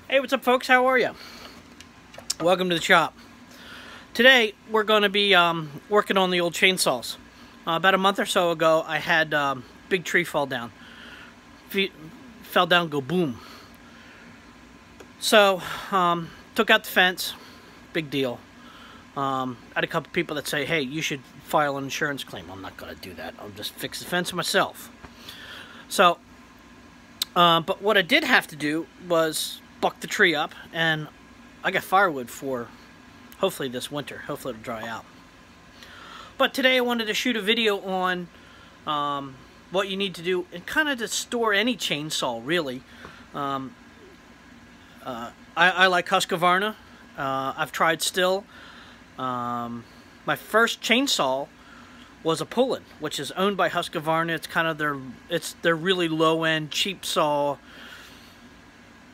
Hey, what's up, folks? How are you? Welcome to the shop. Today, we're going to be working on the old chainsaws. About a month or so ago, I had big tree fall down. Fell down, go boom. So, took out the fence. Big deal. I had a couple people that say, hey, you should file an insurance claim. I'm not going to do that. I'll just fix the fence myself. So, but what I did have to do was buck the tree up, and I got firewood for hopefully this winter. Hopefully it'll dry out. But today I wanted to shoot a video on what you need to do and kind of to store any chainsaw, really. I like Husqvarna. I've tried Stihl. My first chainsaw was a pull-in, which is owned by Husqvarna. It's kind of their really low-end, cheap saw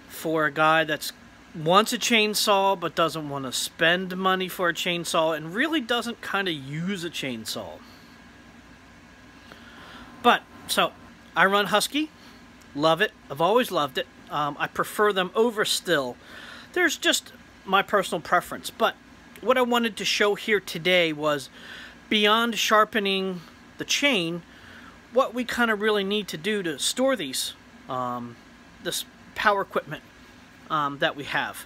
for a guy that's wants a chainsaw but doesn't want to spend money for a chainsaw and really doesn't kind of use a chainsaw. But, so, I run Husky. Love it. I've always loved it. I prefer them over Stihl. There's just my personal preference. But what I wanted to show here today was beyond sharpening the chain, what we kind of really need to do to store these, this power equipment that we have.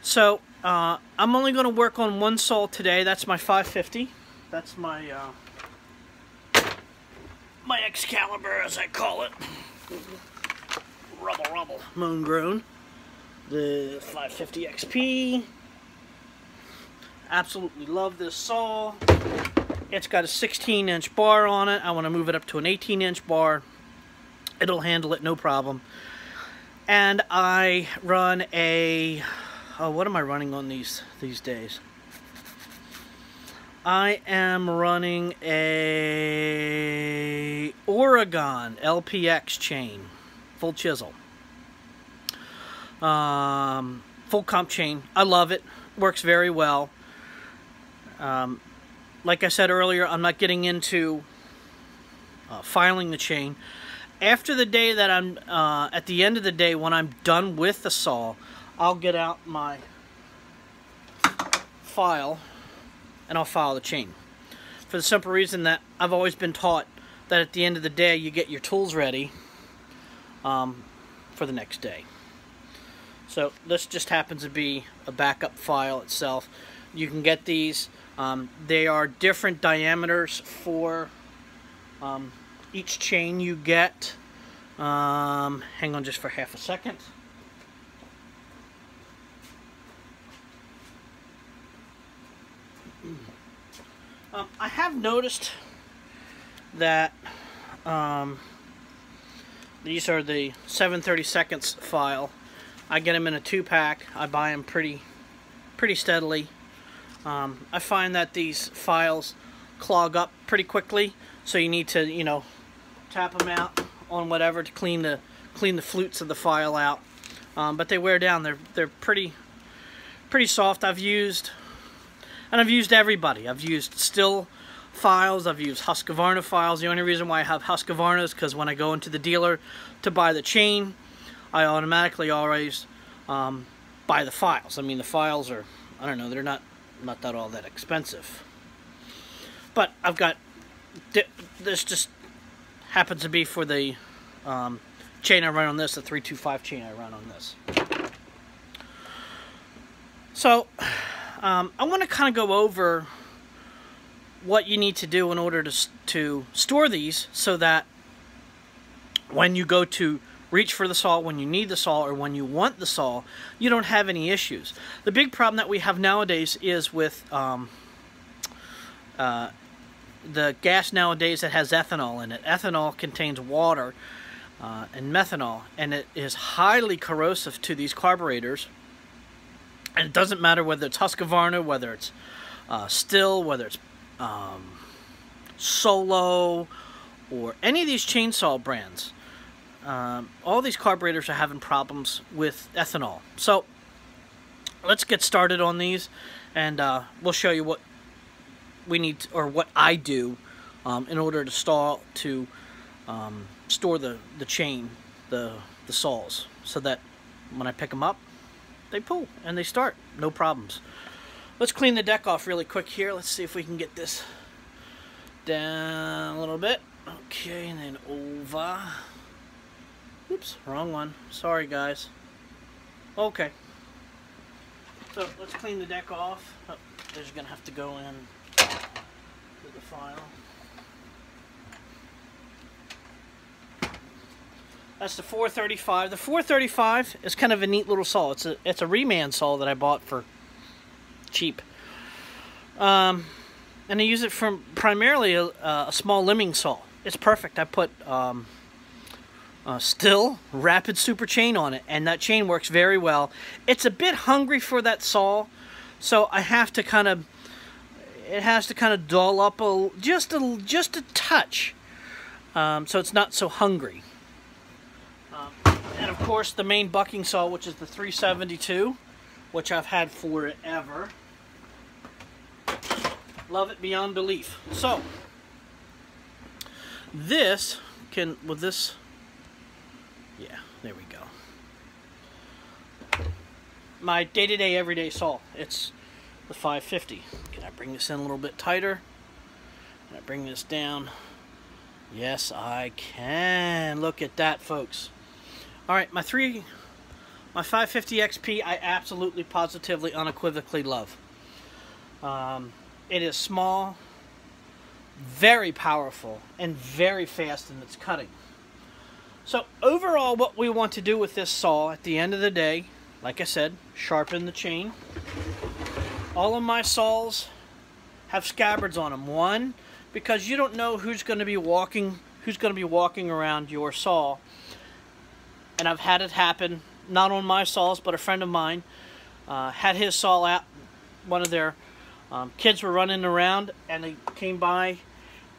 So I'm only going to work on one saw today. That's my 550. That's my my Excalibur, as I call it. Rubble, moon grown. The 550 XP. Absolutely love this saw. It's got a 16-inch bar on it. I want to move it up to an 18-inch bar. It'll handle it, no problem. And I run a, what am I running on these days? I am running a Oregon LPX chain, full chisel. Full comp chain. I love it. Works very well. Like I said earlier, I'm not getting into filing the chain. After the day that I'm, at the end of the day, when I'm done with the saw, I'll get out my file and I'll file the chain. For the simple reason that I've always been taught that at the end of the day, you get your tools ready for the next day. So this just happens to be a backup file itself. You can get these. They are different diameters for each chain you get. Hang on just for half a second. I have noticed that these are the 7/32 file. I get them in a 2-pack. I buy them pretty steadily. I find that these files clog up pretty quickly, so you need to, you know, tap them out on whatever to clean the flutes of the file out. But they wear down. They're pretty soft. I've used everybody. I've used Stihl files. I've used Husqvarna files. The only reason why I have Husqvarna is because when I go into the dealer to buy the chain, I automatically always buy the files. I mean, the files are, I don't know, they're not that all that expensive. But I've got, this just happens to be for the chain I run on this, the 325 chain I run on this. So I want to kind of go over what you need to do in order to store these, so that when you go to reach for the saw, when you need the saw, or when you want the saw, you don't have any issues. The big problem that we have nowadays is with the gas nowadays that has ethanol in it. Ethanol contains water and methanol, and it is highly corrosive to these carburetors. And it doesn't matter whether it's Husqvarna, whether it's Stihl, whether it's Solo, or any of these chainsaw brands. All these carburetors are having problems with ethanol. So let's get started on these, and we'll show you what we need to, or what I do in order to store the chain, the saws, so that when I pick them up, they pull and they start, no problems. Let's clean the deck off really quick here. Let's see if we can get this down a little bit. Okay, and then over. Oops, wrong one. Sorry, guys. Okay. So let's clean the deck off. Oh, there's gonna have to go in to the file. That's the 435. The 435 is kind of a neat little saw. It's a reman saw that I bought for cheap. And I use it for primarily a small limbing saw. It's perfect. I put Stihl rapid super chain on it, and that chain works very well. It's a bit hungry for that saw, so I have to kind of, it has to kind of dull up just a touch, so it's not so hungry. And of course the main bucking saw, which is the 372, which I've had forever. Love it beyond belief. So this can, with this, yeah, there we go. My day-to-day, everyday saw. It's the 550. Can I bring this in a little bit tighter? Can I bring this down? Yes, I can. Look at that, folks. All right, my 550 XP, I absolutely, positively, unequivocally love. It is small, very powerful, and very fast in its cutting. So overall, what we want to do with this saw at the end of the day, like I said, sharpen the chain. All of my saws have scabbards on them. One, because you don't know who's going to be walking around your saw. And I've had it happen, not on my saws, but a friend of mine had his saw out. One of their kids were running around, and they came by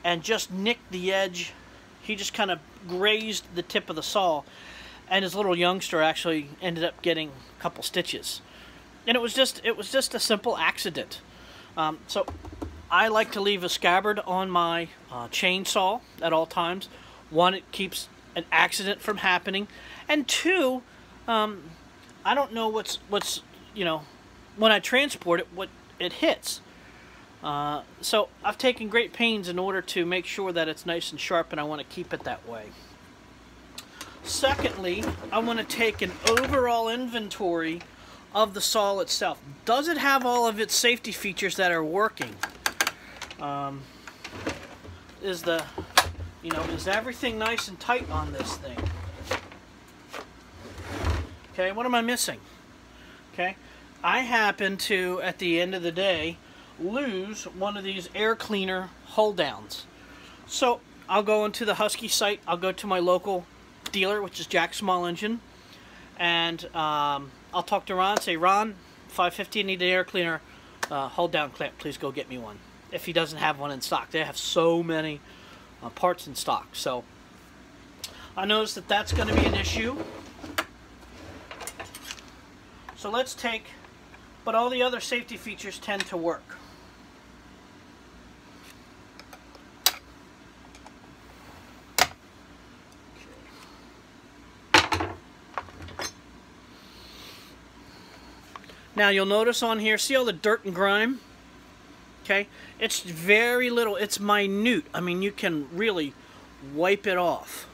and just nicked the edge. He just kind of grazed the tip of the saw, and his little youngster actually ended up getting a couple stitches. And it was just a simple accident. So I like to leave a scabbard on my chainsaw at all times. One, it keeps an accident from happening, and two, I don't know what's you know, when I transport it, what it hits. So I've taken great pains in order to make sure that it's nice and sharp, and I want to keep it that way. Secondly, I want to take an overall inventory of the saw itself. Does it have all of its safety features that are working? Is everything nice and tight on this thing? Okay, what am I missing? Okay, I happen to, at the end of the day, lose one of these air cleaner hold downs. So I'll go into the Husky site, I'll go to my local dealer, which is Jack Small Engine, and I'll talk to Ron, say, Ron, 550, I need an air cleaner hold down clamp, please go get me one. If he doesn't have one in stock. They have so many parts in stock. So I noticed that that's going to be an issue. So let's take, but all the other safety features tend to work. Now you'll notice on here, see all the dirt and grime? Okay, it's very little, it's minute. I mean, you can really wipe it off.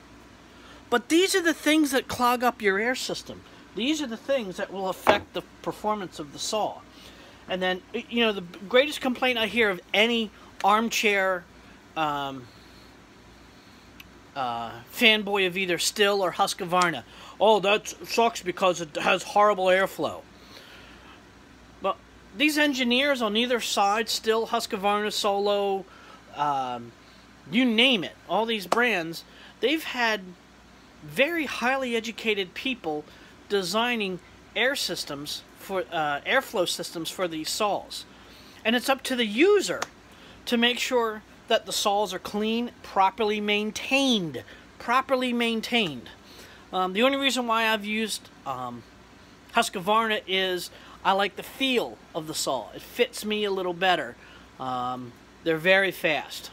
But these are the things that clog up your air system. These are the things that will affect the performance of the saw. And then, you know, the greatest complaint I hear of any armchair fanboy of either Stihl or Husqvarna, oh, that sucks because it has horrible airflow. Well, these engineers on either side, Stihl, Husqvarna, Solo, you name it, all these brands, they've had very highly educated people designing air systems for airflow systems for these saws. And it's up to the user to make sure that the saws are clean, properly maintained. Properly maintained. The only reason why I've used Husqvarna is I like the feel of the saw. It fits me a little better. They're very fast.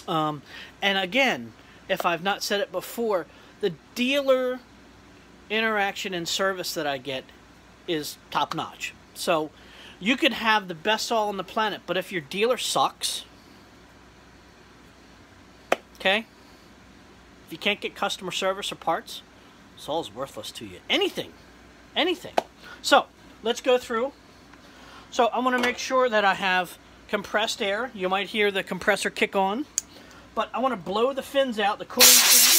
And again, if I've not said it before, the dealer interaction and service that I get is top notch. So you could have the best saw on the planet, but if your dealer sucks, okay, if you can't get customer service or parts, saw's worthless to you. Anything. So let's go through. So I want to make sure that I have compressed air. You might hear the compressor kick on, but I want to blow the fins out, the cooling fins.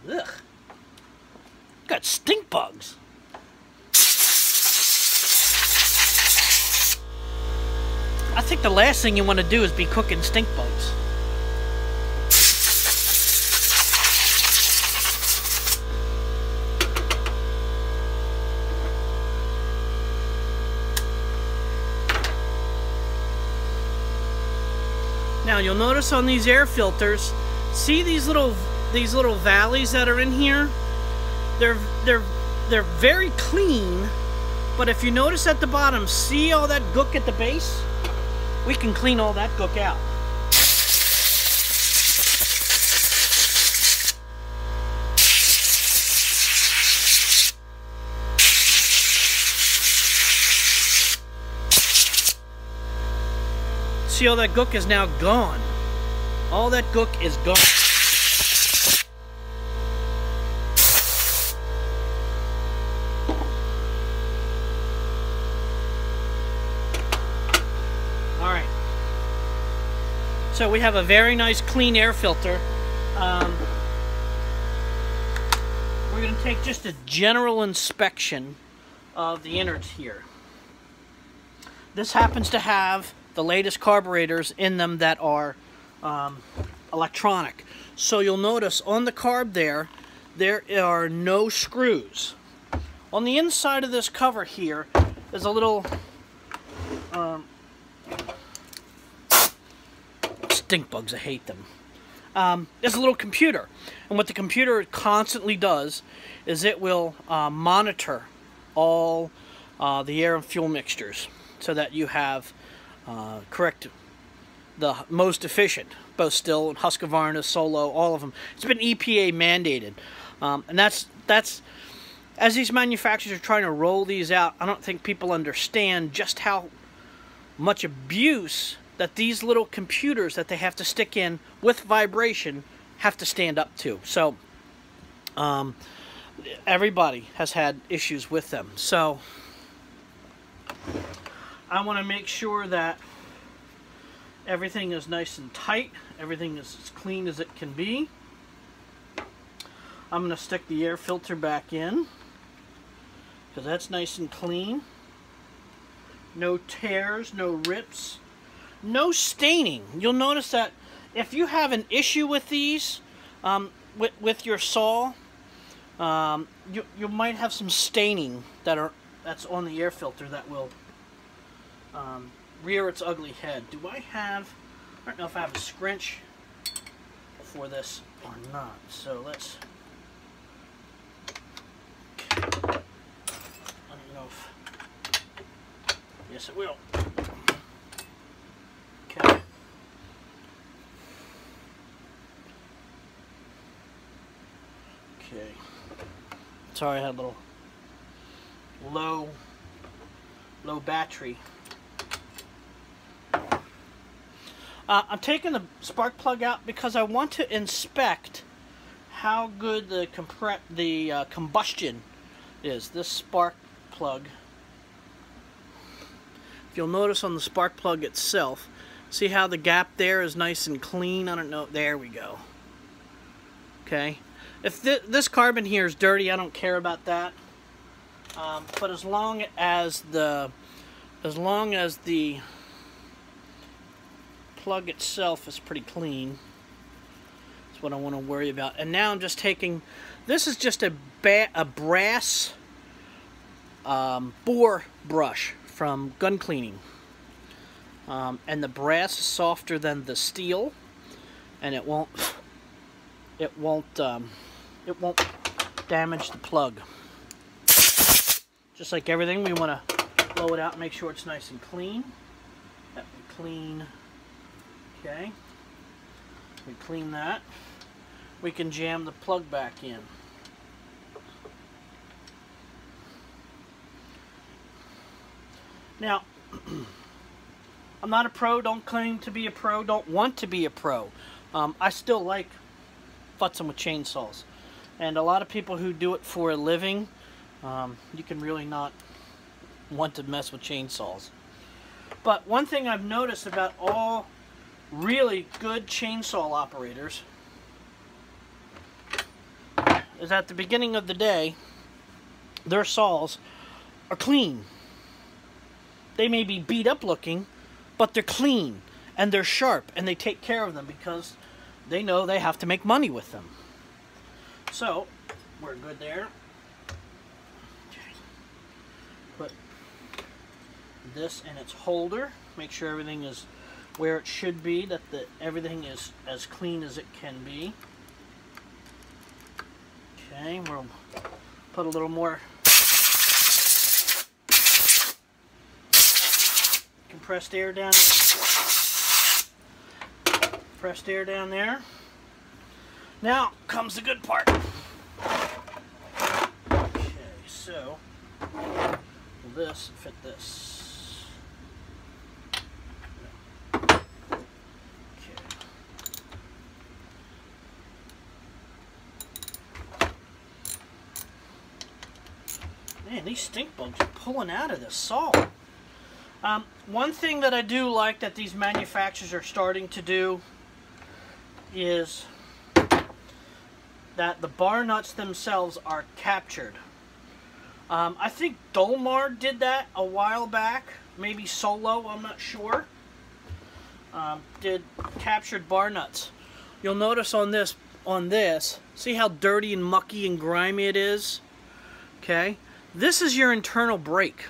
Ugh. Got stink bugs. I think the last thing you want to do is be cooking stink bugs. Now you'll notice on these air filters, see these little valleys that are in here? They're very clean, but if you notice at the bottom, see all that gook at the base? We can clean all that gook out. See, all that gook is now gone. All that gook is gone. All right. So we have a very nice clean air filter. We're going to take just a general inspection of the innards here. This happens to have the latest carburetors in them that are electronic. So you'll notice on the carb there are no screws. On the inside of this cover here, there's a little stink bugs, I hate them. There's a little computer, and what the computer constantly does is it will monitor all the air and fuel mixtures so that you have correct, the most efficient, both Stihl and Husqvarna, Solo, all of them. It's been EPA mandated, and that's as these manufacturers are trying to roll these out. I don't think people understand just how much abuse that these little computers that they have to stick in with vibration have to stand up to. So everybody has had issues with them. So I want to make sure that everything is nice and tight, everything is as clean as it can be. I'm going to stick the air filter back in because that's nice and clean. No tears, no rips, no staining. You'll notice that if you have an issue with these, with your saw, you might have some staining that's on the air filter that will rear its ugly head. I don't know if I have a scrunch for this or not, so let's, I don't know if, yes it will. Okay. Okay. Sorry, I had a little low battery. I'm taking the spark plug out because I want to inspect how good the combustion is. This spark plug, if you'll notice on the spark plug itself, see how the gap there is nice and clean? I don't know. There we go. Okay. If this carbon here is dirty, I don't care about that. But as long as the plug itself is pretty clean, that's what I want to worry about. And now I'm just taking, this is just a brass bore brush from gun cleaning, and the brass is softer than the steel, and it won't damage the plug. Just like everything, we want to blow it out and make sure it's nice and clean. that we clean. Okay, we clean that. We can jam the plug back in. Now, I'm not a pro, don't claim to be a pro, don't want to be a pro. I still like futzing with chainsaws. And a lot of people who do it for a living, you can really not want to mess with chainsaws. But one thing I've noticed about all really good chainsaw operators is at the beginning of the day, their saws are clean. They may be beat up looking, but they're clean and they're sharp and they take care of them because they know they have to make money with them. So, we're good there. Okay. Put this in its holder. Make sure everything is where it should be, that everything is as clean as it can be. Okay, we'll put a little more compressed air down there. Compressed air down there. Now comes the good part. Okay, so will this fit this? Okay. Man, these stink bugs are pulling out of this saw. One thing that I do like that these manufacturers are starting to do is that the bar nuts themselves are captured. I think Dolmar did that a while back, maybe Solo, I'm not sure. Did captured bar nuts. You'll notice on this, see how dirty and mucky and grimy it is? Okay, this is your internal brake.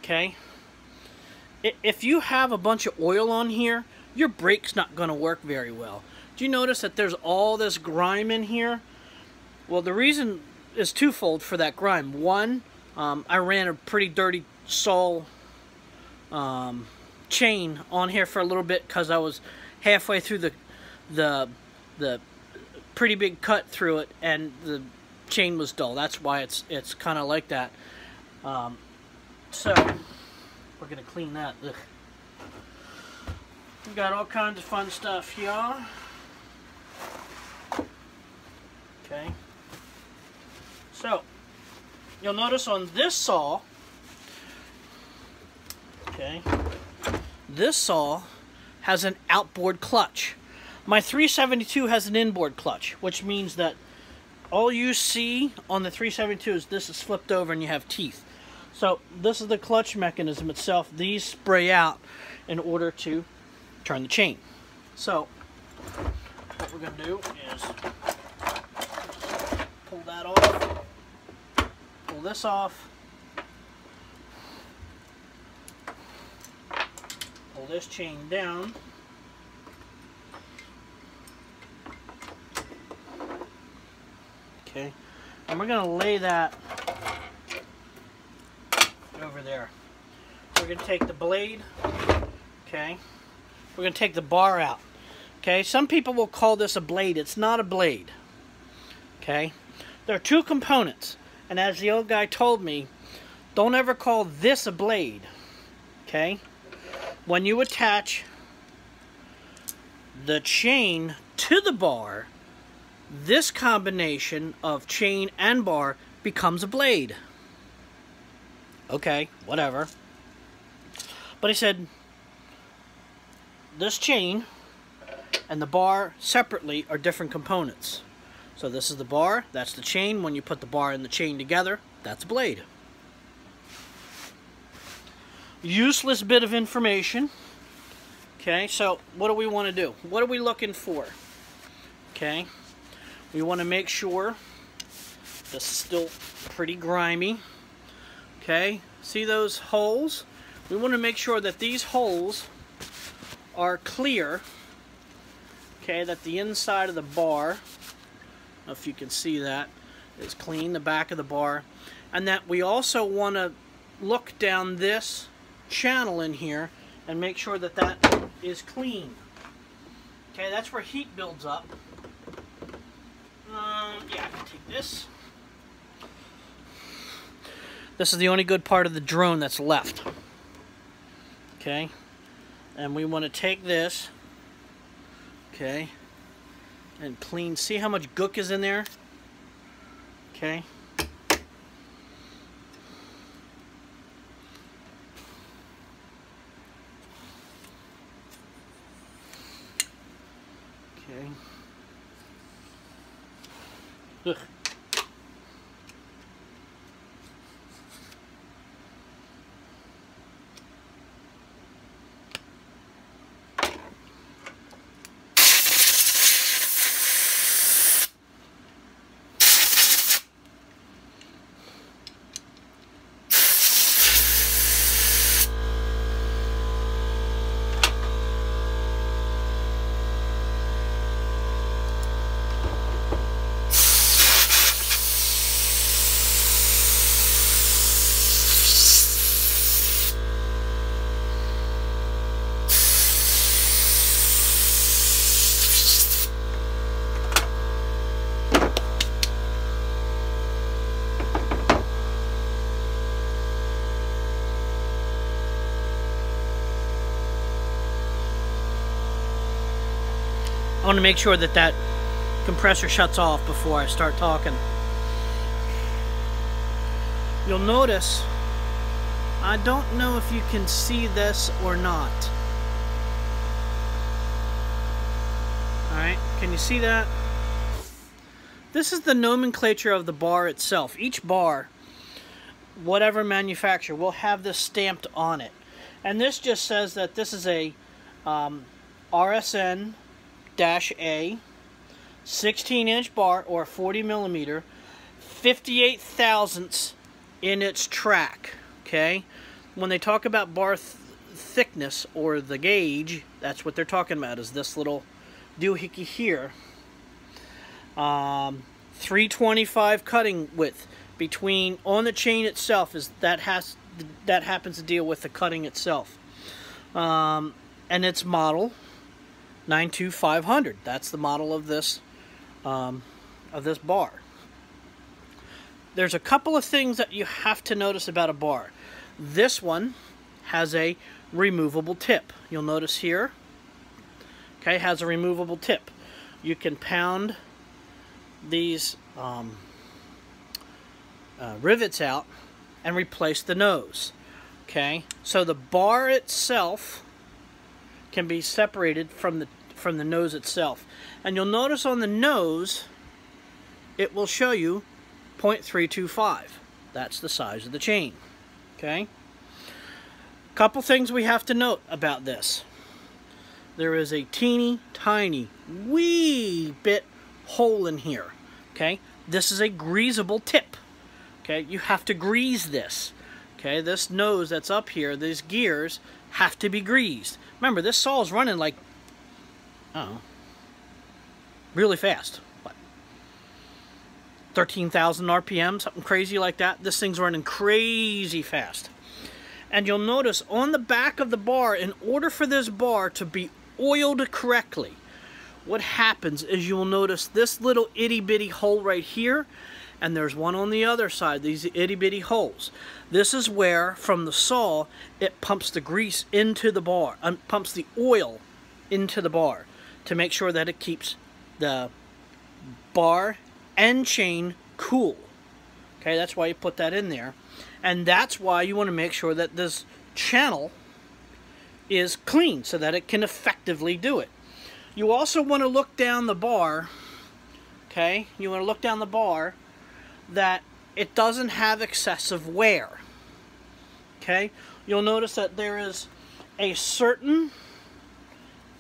Okay, if you have a bunch of oil on here, your brake's not going to work very well. Do you notice that there's all this grime in here? Well, the reason is twofold for that grime. One, I ran a pretty dirty saw chain on here for a little bit because I was halfway through the pretty big cut through it and the chain was dull. That's why it's kind of like that. So we're gonna clean that. Ugh. We've got all kinds of fun stuff here. Okay. So you'll notice on this saw, okay, this saw has an outboard clutch. My 372 has an inboard clutch, which means that all you see on the 372 is this is flipped over and you have teeth. So this is the clutch mechanism itself. These spray out in order to turn the chain. So what we're going to do is pull that off, pull this off, pull this chain down, okay, and we're going to lay that over there. We're going to take the blade, okay, we're going to take the bar out, okay. Some people will call this a blade. It's not a blade, okay. There are two components, and as the old guy told me, don't ever call this a blade, okay. When you attach the chain to the bar, this combination of chain and bar becomes a blade. Okay, whatever. But he said, this chain and the bar separately are different components. So this is the bar, that's the chain. When you put the bar and the chain together, that's a blade. Useless bit of information. Okay, so what do we want to do? What are we looking for? Okay, we want to make sure this is still pretty grimy. Okay, see those holes? We want to make sure that these holes are clear. Okay, that the inside of the bar, I don't know if you can see that, is clean, the back of the bar. And that we also want to look down this channel in here and make sure that that is clean. Okay, that's where heat builds up. Yeah, I can take this. This is the only good part of the drone that's left. Okay, and we want to take this, okay, and clean. See how much gook is in there? Okay. Okay. Ugh. I want to make sure that that compressor shuts off before I start talking. You'll notice, I don't know if you can see this or not. Alright, can you see that? This is the nomenclature of the bar itself. Each bar, whatever manufacturer, will have this stamped on it. And this just says that this is a RSN-A 16-inch bar or 40 millimeter, 58 thousandths in its track. Okay, when they talk about bar thickness or the gauge, that's what they're talking about, is this little doohickey here. 325 cutting width between on the chain itself, is that happens to deal with the cutting itself, and it's model 92500. That's the model of this bar. There's a couple of things that you have to notice about a bar. This one has a removable tip. You'll notice here, okay, has a removable tip. You can pound these rivets out and replace the nose. Okay, so the bar itself can be separated from the nose itself, and you'll notice on the nose it will show you 0.325. That's the size of the chain. Okay, couple things we have to note about this. There is a teeny tiny wee bit hole in here. Okay, this is a greasable tip. Okay, you have to grease this. Okay, this nose that's up here, these gears have to be greased. Remember, this saw is running like, I don't know, really fast. What, 13,000 RPM, something crazy like that. This thing's running crazy fast. And you'll notice on the back of the bar, in order for this bar to be oiled correctly, what happens is you'll notice this little itty-bitty hole right here, and there's one on the other side, these itty-bitty holes. This is where, from the saw, it pumps the grease into the bar, pumps the oil into the bar to make sure that it keeps the bar and chain cool. Okay, that's why you put that in there. And that's why you want to make sure that this channel is clean so that it can effectively do it. You also want to look down the bar, okay? You want to look down the bar that it doesn't have excessive wear. Okay? You'll notice that there is a certain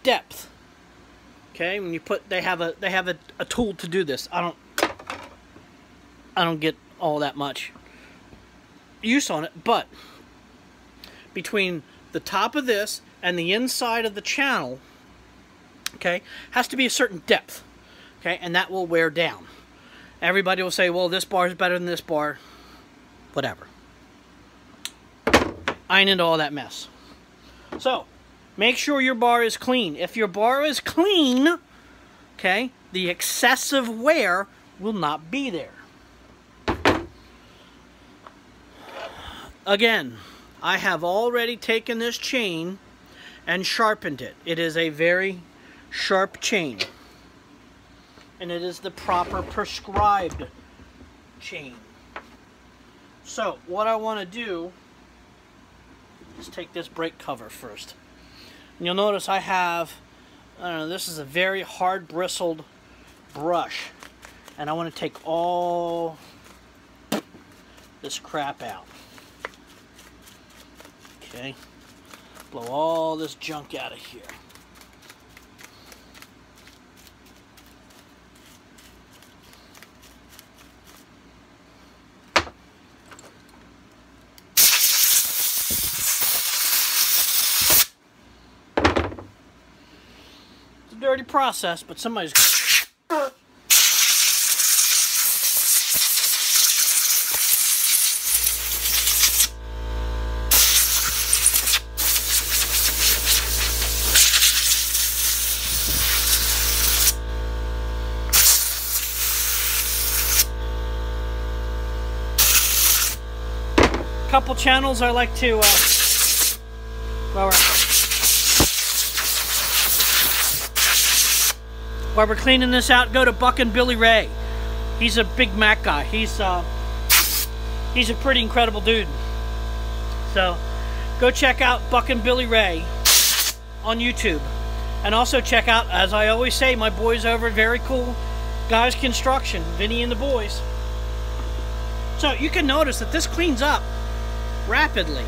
depth. Okay? When you put, they have a tool to do this. I don't get all that much use on it, but between the top of this and the inside of the channel, okay, has to be a certain depth. Okay? And that will wear down. Everybody will say, well, this bar is better than this bar. Whatever. iron into all that mess. So, make sure your bar is clean. If your bar is clean, okay, the excessive wear will not be there. Again, I have already taken this chain and sharpened it. It is a very sharp chain. And it is the proper prescribed chain. So, what I want to do is take this brake cover first. And you'll notice I have, I don't know, this is a very hard bristled brush. And I want to take all this crap out. Okay, blow all this junk out of here. It's a dirty process, but somebody's couple channels I like to while we're cleaning this out, go to Buck and Billy Ray. He's a big Mac guy. He's a pretty incredible dude. So go check out Buck and Billy Ray on YouTube, and also check out, as I always say, my boys over at Very Cool Guys Construction, Vinny and the boys. So you can notice that this cleans up rapidly.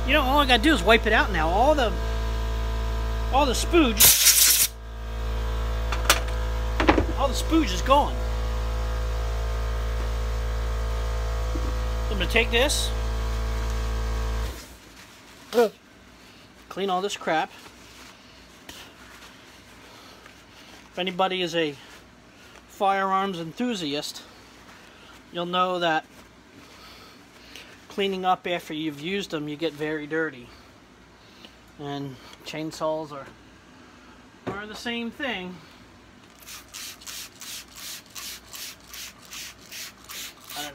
You know, all I gotta do is wipe it out now. All the spooge, is gone. So I'm gonna take this, clean all this crap. If anybody is a firearms enthusiast, you'll know that cleaning up after you've used them, you get very dirty. And chainsaws are the same thing. I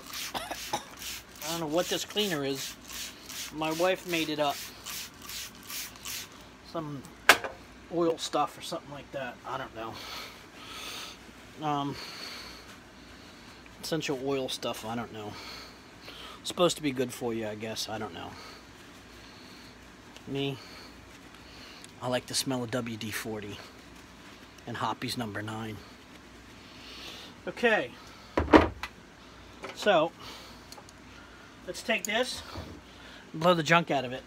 don't know what this cleaner is. My wife made it up. Some oil stuff or something like that. I don't know. Essential oil stuff, I don't know. Supposed to be good for you, I guess. I don't know. Me, I like the smell of WD-40 and Hoppy's number 9. Okay, so let's take this and blow the junk out of it.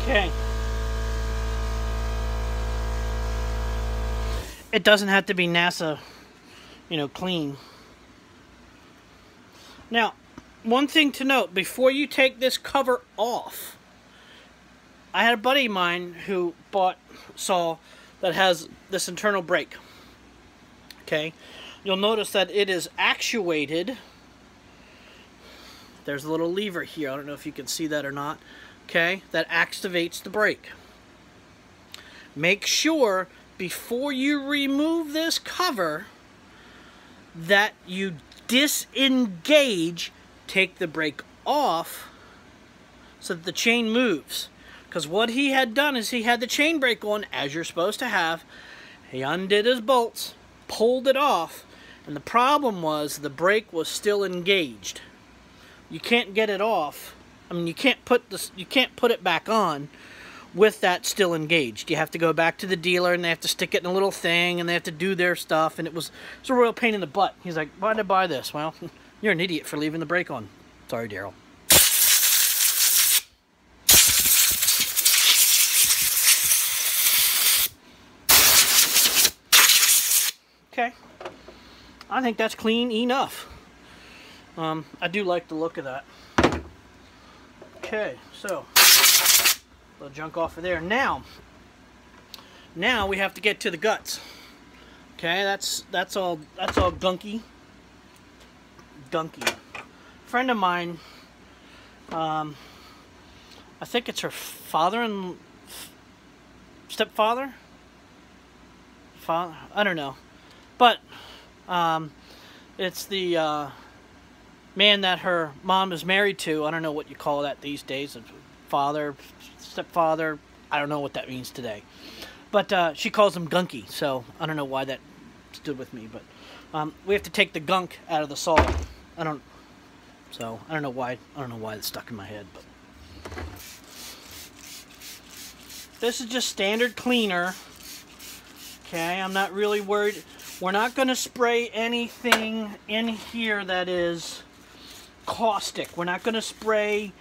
Okay. It doesn't have to be NASA, you know, clean. Now, one thing to note, before you take this cover off, I had a buddy of mine who bought a saw that has this internal brake. Okay. You'll notice that it is actuated. There's a little lever here. I don't know if you can see that or not. Okay, that activates the brake. Make sure before you remove this cover that you disengage, take the brake off so that the chain moves. Because what he had done is he had the chain brake on, as you're supposed to have. He undid his bolts, pulled it off, and the problem was the brake was still engaged. You can't get it off. I mean, you can't put it back on with that still engaged. You have to go back to the dealer, and they have to stick it in a little thing, and they have to do their stuff, and it's a real pain in the butt. He's like, why did I buy this? Well, you're an idiot for leaving the brake on. Sorry, Daryl. Okay, I think that's clean enough. I do like the look of that. Okay, so a little junk off of there. Now we have to get to the guts. Okay, that's all gunky. A friend of mine, I think it's her stepfather. I don't know. But it's the man that her mom is married to. I don't know what you call that these days. Father, stepfather. I don't know what that means today. But she calls him Gunky. So I don't know why that stood with me. But we have to take the gunk out of the saw. I don't know why. I don't know why it's stuck in my head. But this is just standard cleaner. Okay, I'm not really worried. We're not going to spray anything in here that is caustic. We're not going to spray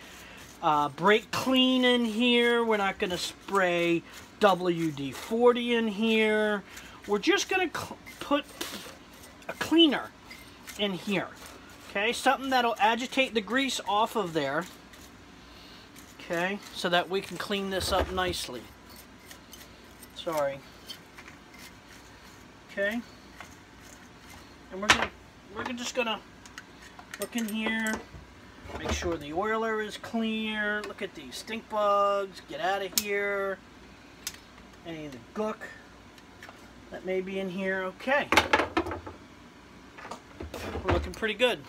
brake clean in here. We're not going to spray WD-40 in here. We're just going to put a cleaner in here. Okay, something that'll agitate the grease off of there. Okay, so that we can clean this up nicely. Sorry. Okay. And we're just gonna look in here, make sure the oiler is clear. Look at these stink bugs. Get out of here. Any of the gook that may be in here. Okay. We're looking pretty good.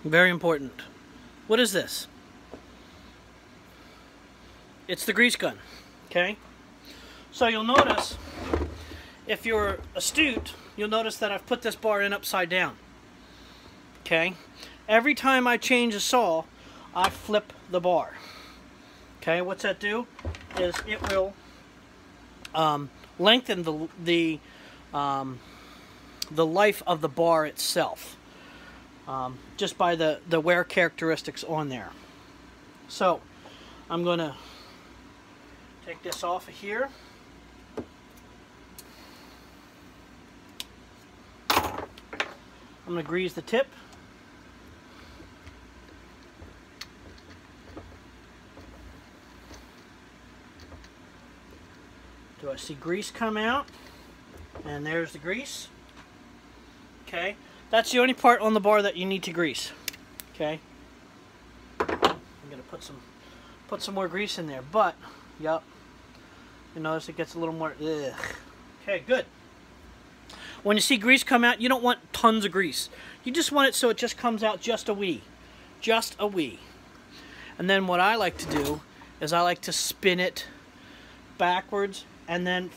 Very important. What is this? It's the grease gun. Okay? So you'll notice, if you're astute, you'll notice that I've put this bar in upside down. Okay? Every time I change a saw, I flip the bar. Okay? What's that do? Is it will lengthen the life of the bar itself. just by the wear characteristics on there. So I'm going to take this off of here. I'm going to grease the tip. Do I see grease come out? And there's the grease. Okay, that's the only part on the bar that you need to grease. Okay, I'm gonna put some more grease in there, but yep, you notice it gets a little more. Ugh. Okay, good. When you see grease come out, you don't want tons of grease. You just want it so it just comes out just a wee, just a wee. And then what I like to do is I like to spin it backwards, and then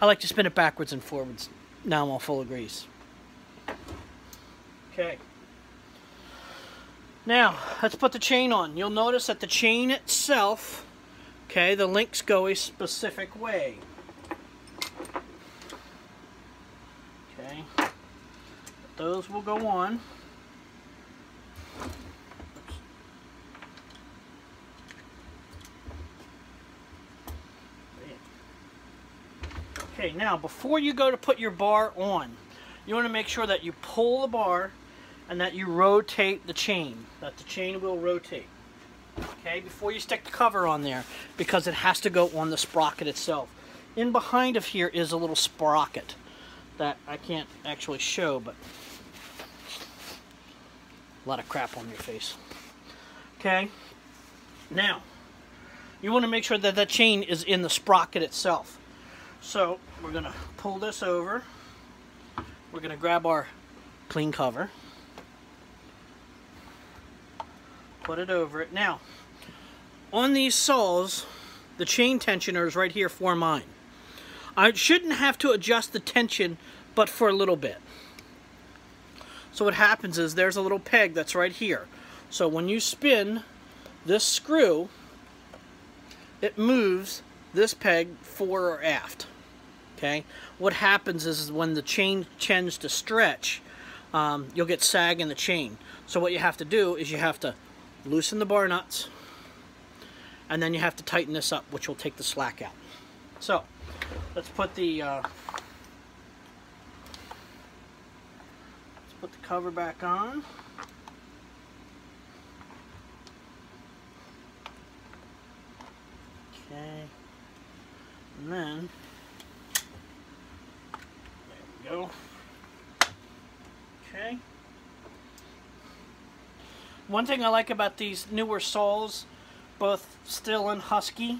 I like to spin it backwards and forwards. Now I'm all full of grease. Okay. Now, let's put the chain on. You'll notice that the chain itself, okay, the links go a specific way. Okay. Those will go on. Okay, now before you go to put your bar on, you want to make sure that you pull the bar and that you rotate the chain, that the chain will rotate. Okay, before you stick the cover on there, because it has to go on the sprocket itself. In behind of here is a little sprocket that I can't actually show, but a lot of crap on your face. Okay, now you want to make sure that that chain is in the sprocket itself. So we're going to pull this over. We're going to grab our clean cover, put it over it. Now, on these saws, the chain tensioner is right here for mine. I shouldn't have to adjust the tension, but for a little bit. So what happens is there's a little peg that's right here. So when you spin this screw, it moves this peg fore or aft. Okay. What happens is when the chain tends to stretch, you'll get sag in the chain. So what you have to do is you have to loosen the bar nuts, and then you have to tighten this up, which will take the slack out. So let's put the cover back on. Okay, and then there we go. Okay. One thing I like about these newer saws, both Stihl and Husky,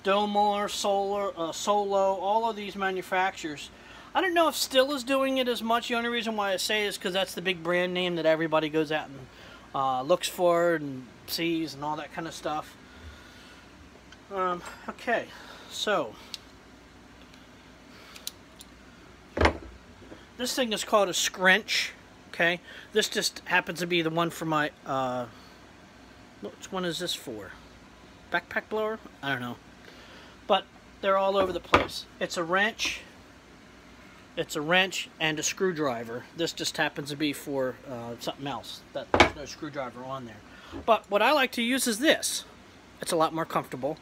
Dolmar, Solo, all of these manufacturers. I don't know if Stihl is doing it as much. The only reason why I say is because that's the big brand name that everybody goes out and looks for and sees and all that kind of stuff. Okay, so this thing is called a scrench. Okay, this just happens to be the one for my, which one is this for? Backpack blower? I don't know. But they're all over the place. It's a wrench and a screwdriver. This just happens to be for something else. There's no screwdriver on there. But what I like to use is this. It's a lot more comfortable.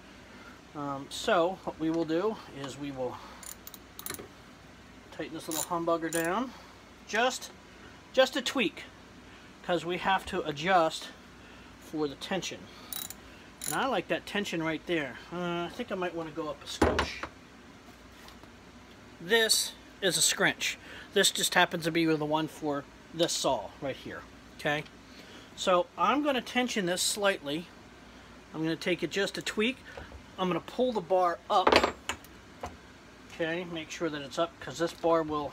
So what we will do is we will tighten this little humbugger down. Just a tweak, because we have to adjust for the tension. And I like that tension right there. I think I might want to go up a skosh. This is a scrench. This just happens to be the one for this saw right here. Okay, so I'm going to tension this slightly. I'm going to take it just a tweak. I'm going to pull the bar up. Okay, make sure that it's up, because this bar will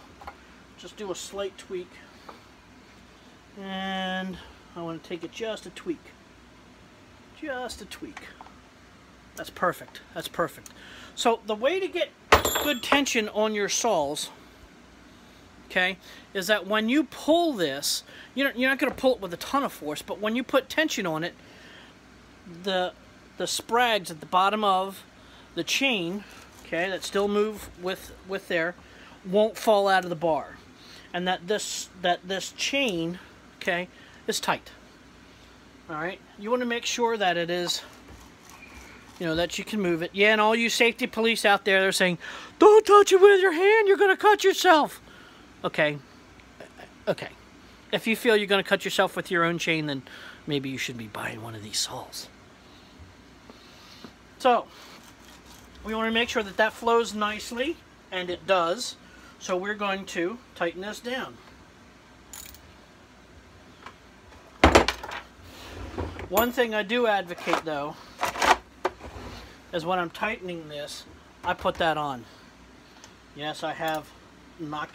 just do a slight tweak. And I want to take it just a tweak. Just a tweak. That's perfect. That's perfect. So the way to get good tension on your saws, okay, is that when you pull this, you're not going to pull it with a ton of force, but when you put tension on it, the sprags at the bottom of the chain, okay, that still move with there, won't fall out of the bar. and that this chain, okay, is tight. All right, you want to make sure that it is, you know, that you can move it. Yeah, and all you safety police out there, they're saying, don't touch it with your hand, you're going to cut yourself. Okay, okay. If you feel you're going to cut yourself with your own chain, then maybe you should be buying one of these saws. So, we want to make sure that that flows nicely, and it does. So we're going to tighten this down. One thing I do advocate, though, is when I'm tightening this, I put that on. Yes, I have not